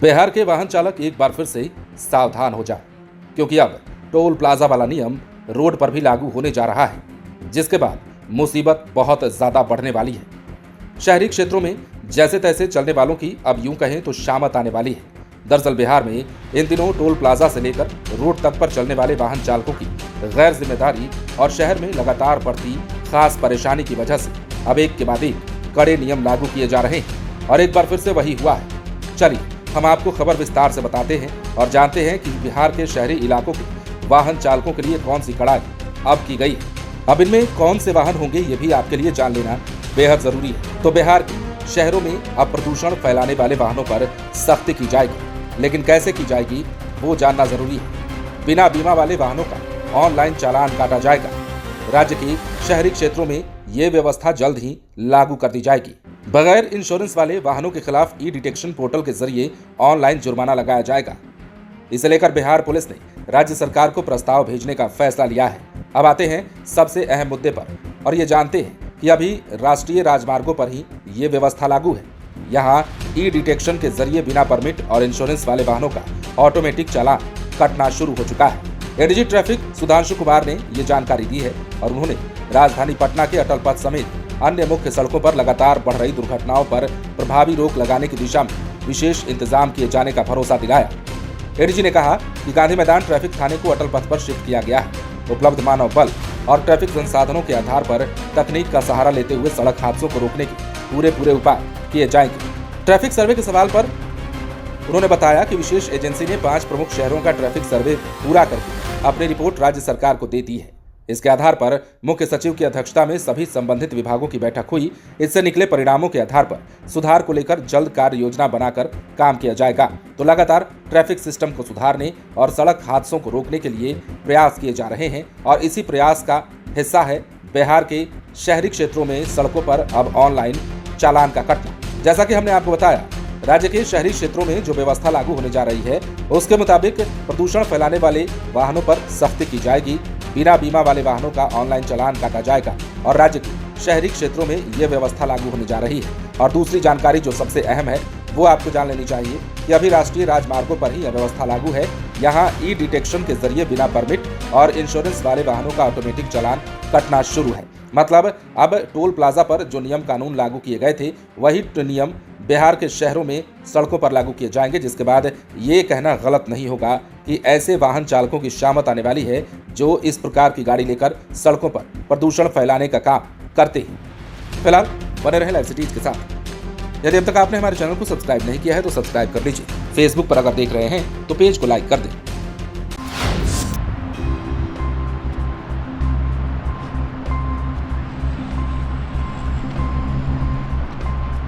बिहार के वाहन चालक एक बार फिर से सावधान हो जाए, क्योंकि अब टोल प्लाजा वाला नियम रोड पर भी लागू होने जा रहा है, जिसके बाद मुसीबत बहुत ज्यादा बढ़ने वाली है। शहरी क्षेत्रों में जैसे तैसे चलने वालों की अब यूं कहें तो शामत आने वाली है। दरअसल बिहार में इन दिनों टोल प्लाजा से लेकर रोड तक पर चलने वाले वाहन चालकों की गैर जिम्मेदारी और शहर में लगातार बढ़ती खास परेशानी की वजह से अब एक के बाद एक कड़े नियम लागू किए जा रहे हैं और एक बार फिर से वही हुआ है। चलिए हम आपको खबर विस्तार से बताते हैं और जानते हैं कि बिहार के शहरी इलाकों के वाहन चालकों के लिए कौन सी कड़ाई अब की गई है। अब इनमें कौन से वाहन होंगे ये भी आपके लिए जान लेना बेहद जरूरी है। तो बिहार के शहरों में अब प्रदूषण फैलाने वाले वाहनों पर सख्ती की जाएगी, लेकिन कैसे की जाएगी वो जानना जरूरी है। बिना बीमा वाले वाहनों का ऑनलाइन चालान काटा जाएगा। राज्य के शहरी क्षेत्रों में ये व्यवस्था जल्द ही लागू कर दी जाएगी। बगैर इंश्योरेंस वाले वाहनों के खिलाफ ई डिटेक्शन पोर्टल के जरिए ऑनलाइन जुर्माना लगाया जाएगा। इसे लेकर बिहार पुलिस ने राज्य सरकार को प्रस्ताव भेजने का फैसला लिया है। अब आते हैं सबसे अहम मुद्दे पर और ये जानते हैं कि अभी राष्ट्रीय राजमार्गों पर ही ये व्यवस्था लागू है। यहाँ ई डिटेक्शन के जरिए बिना परमिट और इंश्योरेंस वाले वाहनों का ऑटोमेटिक चालान कटना शुरू हो चुका है। एडीजी ट्रैफिक सुधांशु कुमार ने ये जानकारी दी है और उन्होंने राजधानी पटना के अटल पथ समेत अन्य मुख्य सड़कों पर लगातार बढ़ रही दुर्घटनाओं पर प्रभावी रोक लगाने की दिशा में विशेष इंतजाम किए जाने का भरोसा दिलाया। एडीजी ने कहा कि गांधी मैदान ट्रैफिक थाने को अटल पथ पर शिफ्ट किया गया है। उपलब्ध मानव बल और ट्रैफिक संसाधनों के आधार पर तकनीक का सहारा लेते हुए सड़क हादसों को रोकने के पूरे उपाय किए जाएंगे। ट्रैफिक सर्वे के सवाल पर उन्होंने बताया कि विशेष एजेंसी ने 5 प्रमुख शहरों का ट्रैफिक सर्वे पूरा करके अपनी रिपोर्ट राज्य सरकार को दे दी है। इसके आधार पर मुख्य सचिव की अध्यक्षता में सभी संबंधित विभागों की बैठक हुई। इससे निकले परिणामों के आधार पर सुधार को लेकर जल्द कार्य योजना बनाकर काम किया जाएगा। तो लगातार ट्रैफिक सिस्टम को सुधारने और सड़क हादसों को रोकने के लिए प्रयास किए जा रहे हैं और इसी प्रयास का हिस्सा है बिहार के शहरी क्षेत्रों में सड़कों पर अब ऑनलाइन चालान का कटना। जैसा कि हमने आपको बताया, राज्य के शहरी क्षेत्रों में जो व्यवस्था लागू होने जा रही है उसके मुताबिक प्रदूषण फैलाने वाले वाहनों पर सख्ती की जाएगी। बिना बीमा वाले वाहनों का ऑनलाइन चालान काटा जाएगा और राज्य के शहरी क्षेत्रों में ये व्यवस्था लागू होने जा रही है। और दूसरी जानकारी जो सबसे अहम है वो आपको जान लेनी चाहिए कि अभी राष्ट्रीय राजमार्गों पर ही यह व्यवस्था लागू है। यहाँ ई डिटेक्शन के जरिए बिना परमिट और इंश्योरेंस वाले वाहनों का ऑटोमेटिक चालान कटना शुरू है। मतलब अब टोल प्लाजा पर जो नियम कानून लागू किए गए थे वही नियम बिहार के शहरों में सड़कों पर लागू किए जाएंगे, जिसके बाद ये कहना गलत नहीं होगा कि ऐसे वाहन चालकों की शामत आने वाली है जो इस प्रकार की गाड़ी लेकर सड़कों पर प्रदूषण फैलाने का काम करते हैं। फिलहाल बने रहे लाइव सिटीज के साथ। यदि अब तक आपने हमारे चैनल को सब्सक्राइब नहीं किया है तो सब्सक्राइब कर लीजिए। फेसबुक पर अगर देख रहे हैं तो पेज को लाइक कर दें।